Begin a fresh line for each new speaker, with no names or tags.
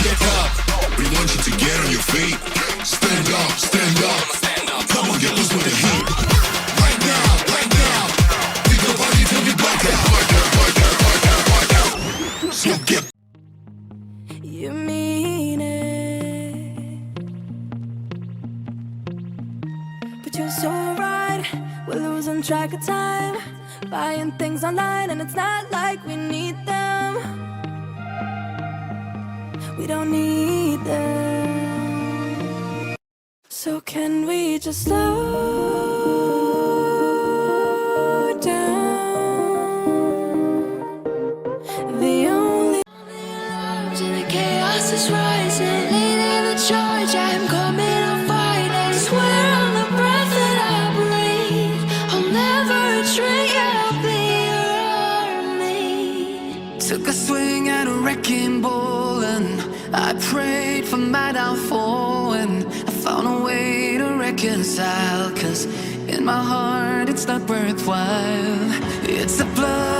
Get up. We want you to get on your feet. Stand up, stand up. Come on, get loose with the heat. Right now, right now. Pick your body till you black out. So get.
You mean it, but you're so right. We're losing track of time, buying things online, and it's not like we need them. We don't need them. So can we just slow down? The only alarms in the chaos is rising, leading the charge. I'm coming, I'm fighting. Swear on the breath that I breathe, I'll never retreat. I'll be your army.
Took a swing at a wrecking ball and I prayed for my downfall, and I found a way to reconcile, 'cause in my heart it's not worthwhile. It's the blood